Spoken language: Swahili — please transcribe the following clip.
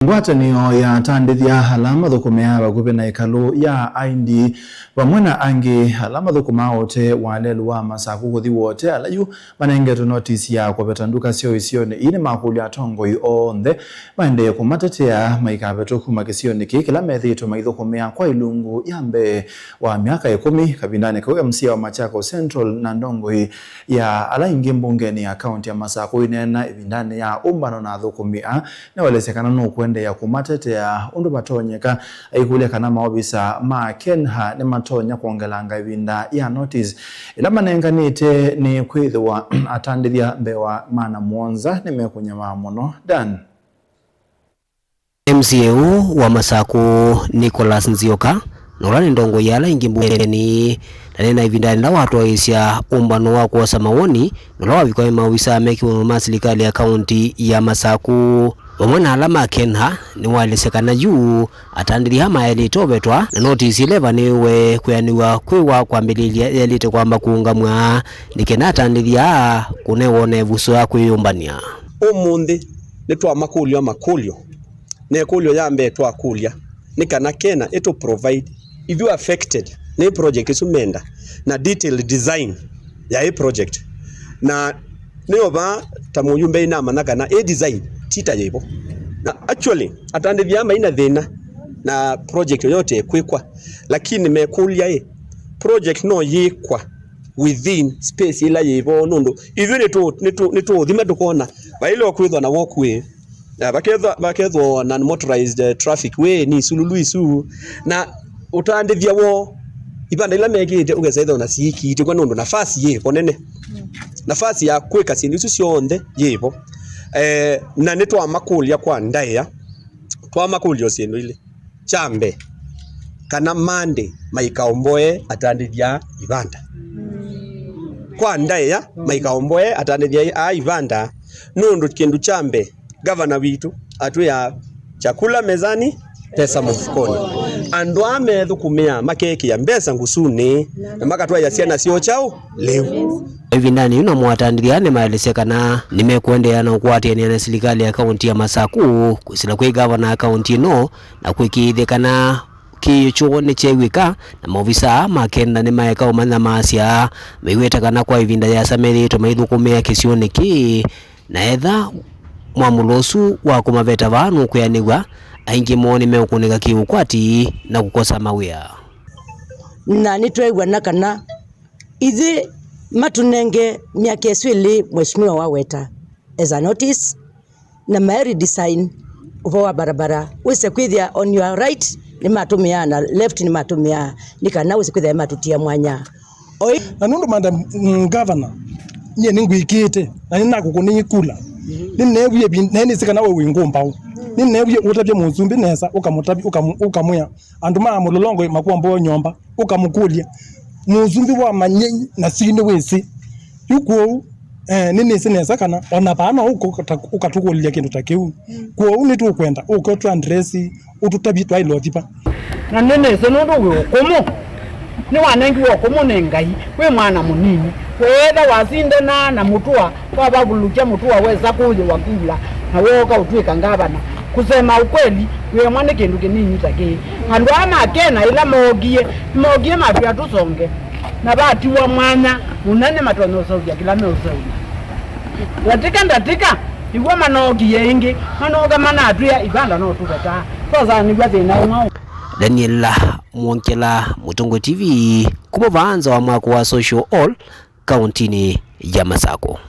Ngwatanio ya tandithia alama thukumea bakupe na ikalu ya aindi pamwena angi alama thukuma wote walelu wa masaku kuthi wote alayu manengeto notice ya kwa betanduka sio isione ine makuli atongo onthe maende kumatetea maikabeto kumakisione kila methito maithukumea kwa ilungu yambe wa miaka 10 kabindane kwa MC wa Machako Central na ndongo ya alaingi mbungeni ya county ya Masaku inena ibindane ya umbano na thukumia na walesekana no ya kumatetea undu matonyeka aikule kana maobisa ma Kenha ne matonya kuongelanga ibinda ya notice ila manenganite ni kwithwa atandithia mbewa mana Mwonza nimekunyama muno Dan. MCAU wa Masaku Nicholas Nzioka nolani ndongo yala ingimbungeni na ibinda nda watu waisya umbano wa kuosa mawoni nolawa vikwa mawisa mekiwa maserikali ya kaunti ya Masaku. Wamwana alama Kenha ni walesekana juu atandiria maeli tobetwa na notice 11 niwe kuyaniwa kwiwa kwambililia yalite kwamba kuungamwa nikena atandiria kunewone vuso ya kuyumbania umundi nitwa makulio ne kulio yambe twa kulia nikana kena eto provide if you affected ne project isumenda na detailed design ya e project na neoba tamuyumbe ina manaka na e design tita yebo na actually atandithia ina thina na project yote kwikwa lakini mekulia project no yikwa within space ila yebo nondo even neto thima tukona bailo kwithwa na walkway bakethwa non motorized traffic way ni sululu isu na utandithia wo ibanda ila megite ugesaitha na siki itikwa nondo nafasi yebo nene nafasi ya kweka sindu isu cionthe yebo na nitwa makulia kwa ndaya twa makulio sindu ile chambe kana mande maikaomboe atandithia ibanda kwa ndaya maikaomboe atandithia ibanda nundu kindu chambe governor witu atu ya chakula mezani pesa mfukoni andu amethukumia makeki ya mbesa ngusuni na makatwa ya siana sio chao leo Evindani una mwatandiria ne maelesekana nimekuendeana ukwatiania na serikali ya kaunti ya Masaku kusila kwe governor kaunti no na kwikithekana kichuone chewika na maofisa makenda ne maeka umanya masia meiwetakana kwa ivinda ya sameri to maithukumia kisione ki na etha mwamulosu wa kumaveta vanu kuyaniwa aingi moni meukuneka kiukwati na kukosa mawia na nitwewa nakana ithi matunenge miaka swili mheshimiwa waweta as a notice na mari design uva barabara wese kwithia on your right ni matumia na left ni matumia nikana wese kwithia matutia mwanya oi na nundu manda governor nye ningwikite na ninakukuni kula ninebuye nene sikana we wingumbao ninebuye utabye muzumbi nesa ukamutabi ukamya andu ma mulolongo makuambo nyomba ukamukulia muzumbi wa manyenyi na sine wese yuko nini sinesa kana ona bana uko ukatukulia kindu takeu kwa unitu kwenda uko tu address ututabi twa ilothipa na nene senondo we komo ni wanengi wo komo nengai we mwana munini wetha wasinde na mutua kwa babulukia mutua weza kuje wakula na woka utwika ngabana kusema ukweli we mwana kindu kinini take andu ama kena ila mogie mapya tusonge na bati wa mwana unane matono sovya kila meusau latika ndatika igwa manogi yengi manoga manatu ya ibanda no tubeta sasa ni gwa thina ngao Daniel Mwonkela Mutungo TV kumavanza wa mwako wa social all kauntini ya Masako.